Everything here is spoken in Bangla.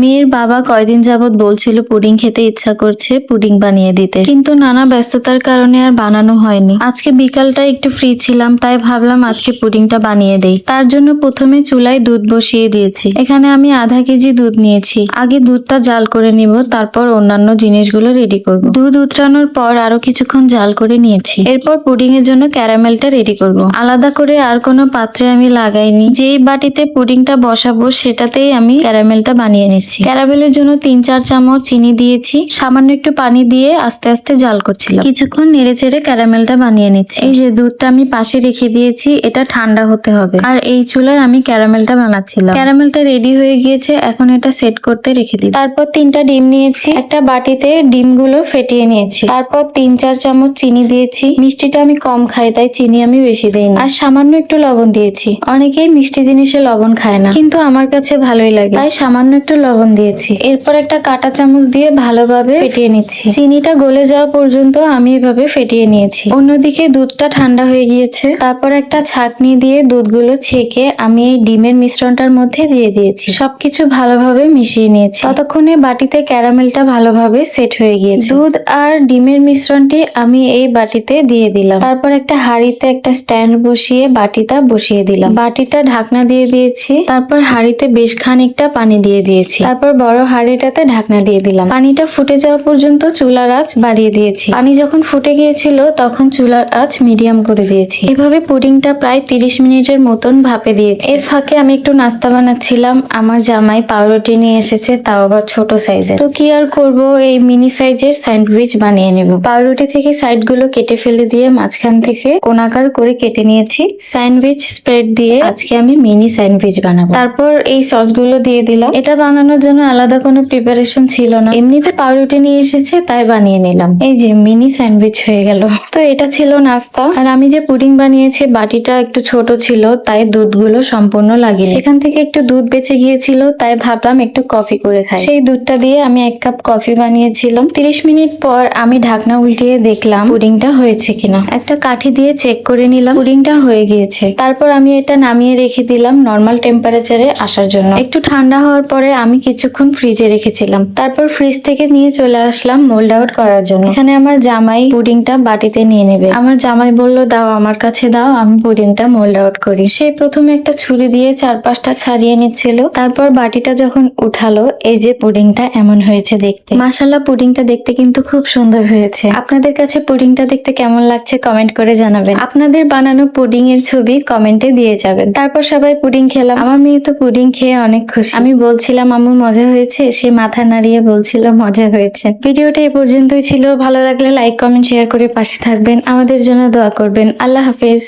মেয়ের বাবা কয়দিন যাবত বলছিল পুডিং খেতে ইচ্ছা করছে, পুডিং বানিয়ে দিতে, কিন্তু নানা ব্যস্ততার কারণে আর বানানো হয়নি। আজকে বিকালটা একটু ফ্রি ছিলাম, তাই ভাবলাম আজকে পুডিংটা বানিয়ে দেই। তার জন্য প্রথমে চুলায় দুধ বসিয়ে দিয়েছি। এখানে আমি আধা কেজি দুধ নিয়েছি। আগে দুধটা জাল করে নিব, তারপর অন্যান্য জিনিসগুলো রেডি করব। দুধ উতরানোর পর আরো কিছুক্ষণ জাল করে নিয়েছি। এরপর পুডিং এর জন্য ক্যারামেলটা রেডি করব। আলাদা করে আর কোনো পাত্রে আমি লাগাইনি। যেই বাটিতে পুডিংটা বসাবো সেটাতেই আমি ক্যারামেলটা বানিয়ে নিচ্ছি। ক্যারামেলের জন্য 3-4 চামচ চিনি দিয়েছি। সামান্য একটু পানি দিয়ে আস্তে আস্তে জাল করছিলাম। কিছুক্ষণ নেড়ে চেড়ে ক্যারামেলটা বানিয়ে নিচ্ছি। এই যে দুধটা আমি পাশে রেখে দিয়েছি, এটা ঠান্ডা হতে হবে। আর এই চুলায় আমি ক্যারামেলটা বানাচ্ছিলাম। ক্যারামেলটা রেডি হয়ে গিয়েছে, এখন এটা সেট করতে রেখে দিই। তারপর 3টা ডিম নিয়েছি, একটা বাটিতে ডিমগুলো ফেটিয়ে নিয়েছি। তারপর 3-4 চামচ চিনি দিয়েছি। মিষ্টিটা আমি কম খাই, তাই চিনি আমি বেশি দিইনি। আর সামান্য একটু লবণ দিয়েছি। অনেকেই মিষ্টি জিনিসে লবণ খায় না, কিন্তু আমার কাছে ভালোই লাগে, তাই সামান্য একটু লবণ দিয়েছি। এরপর একটা কাঁটা চামচ দিয়ে ভালোভাবে ফেটিয়ে নিচ্ছি। চিনিটা গলে যাওয়া পর্যন্ত আমি এভাবে ফেটিয়ে নিয়েছি। অন্যদিকে দুধটা ঠান্ডা হয়ে গিয়েছে। তারপর একটা ছাঁকনি দিয়ে দুধগুলো ছেঁকে আমি এই ডিমের মিশ্রণটার মধ্যে দিয়ে দিয়েছি। সবকিছু ভালোভাবে মিশিয়ে নিয়েছি। ততক্ষণে বাটিতে ক্যারামেলটা ভালোভাবে সেট হয়ে গিয়েছে। দুধ আর ডিমের মিশ্রণটি আমি এই বাটিতে দিয়ে দিলাম। তারপর একটা হাঁড়িতে একটা স্ট্যান্ড বসিয়ে বাটিটা বসিয়ে দিলাম। বাটিটা ঢাকনা দিয়ে দিয়েছি। তারপর হাঁড়িতে বেশ খানিকটা পানি দিয়ে দিয়েছি। তারপর বড় হাঁড়িটাতে ঢাকনা দিয়ে দিলাম। পানিটা ফুটে যাওয়া পর্যন্ত চুলার আঁচ বাড়িয়ে দিয়েছি। পানি যখন ফুটে গিয়েছিল তখন চুলার আঁচ মিডিয়াম করে দিয়েছি। এভাবে পুডিংটা প্রায় 30 মিনিটের মতন ভাপে দিয়েছি। এর ফাঁকে আমি একটু নাস্তা বানাচ্ছিলাম। আমার জামাই পাউরুটি নিয়ে এসেছে, তাও আবার ছোট সাইজের। তো কি আর করব, এই মিনি সাইজের স্যান্ডউইচ বানিয়ে নেব। পাউরুটি থেকে সাইড গুলো কেটে ফেলে দিয়ে মাঝখান থেকে কোণাকার করে কেটে নিয়েছি। স্যান্ডউইচ স্প্রেড দিয়ে আজকে আমি মিনি স্যান্ডউইচ বানাবো। তারপর এই সসগুলো দিয়ে দিলাম। এটা বানানোর জন্য আলাদা কোনো প্রিপারেশন ছিল না, এমনিতে পাউরুটি নিয়ে এসেছে তাই বানিয়ে নিলাম। এই যে মিনি স্যান্ডউইচ হয়ে গেল। তো এটা ছিল নাস্তা। আর আমি যে পুডিং বানিয়েছি বাটিটা একটু ছোট ছিল, তাই দুধগুলো সম্পূর্ণ লাগিয়ে সেখান থেকে একটু দুধ বেঁচে গিয়েছিল, তাই ভাবলাম একটু কফি করে খাই। সেই দুধটা দিয়ে আমি 1 কাপ কফি বানিয়েছিলাম। 30 মিনিট পর আমি ঢাকনা উল্টিয়ে দেখলাম পুডিংটা হয়েছে কিনা। একটা কাঠি দিয়ে চেক করে নিলাম, পুডিংটা হয়ে গিয়েছে। তারপর আমি এটা নামিয়ে রেখে দিলাম নর্মাল টেম্পারেচারে আসার জন্য। একটু ঠান্ডা হওয়ার পরে আমি কিছুক্ষণ ফ্রিজে রেখেছিলাম। তারপর ফ্রিজ থেকে নিয়ে চলে আসলাম মোল্ড আউট করার জন্য। এখানে আমার জামাই পুডিংটা বাটিতে নিয়ে নেবে। আমার জামাই বলল, দাও আমার কাছে দাও, আমি পুডিংটা মোল্ড আউট করি। সে প্রথমে একটা ছুরি দিয়ে 4-5টা ছাড়িয়ে নিচ্ছিল। তারপর বাটিটা যখন উঠালো, এই যে পুডিংটা এমন হয়েছে দেখতে। মাশাআল্লাহ, পুডিংটা দেখতে কিন্তু খুব সুন্দর হয়েছে। আপনাদের কাছে পুডিংটা দেখতে কেমন লাগছে কমেন্ট করে জানাবেন। আপনাদের বানানো পুডিং এর ছবি কমেন্টে দিয়ে যাবেন। তারপর সবাই পুডিং খেলাম। আমার মেয়ে তো পুডিং খেয়ে অনেক খুশি। আমি বলছিলাম আম্মু মজা হয়েছে, সে মাথা নাড়িয়ে বলছিল মজা হয়েছে। ভিডিওটা এই পর্যন্তই ছিল। ভালো লাগলে লাইক কমেন্ট শেয়ার করে পাশে থাকবেন। আমাদের জন্য দোয়া করবেন। আল্লাহ হাফেজ।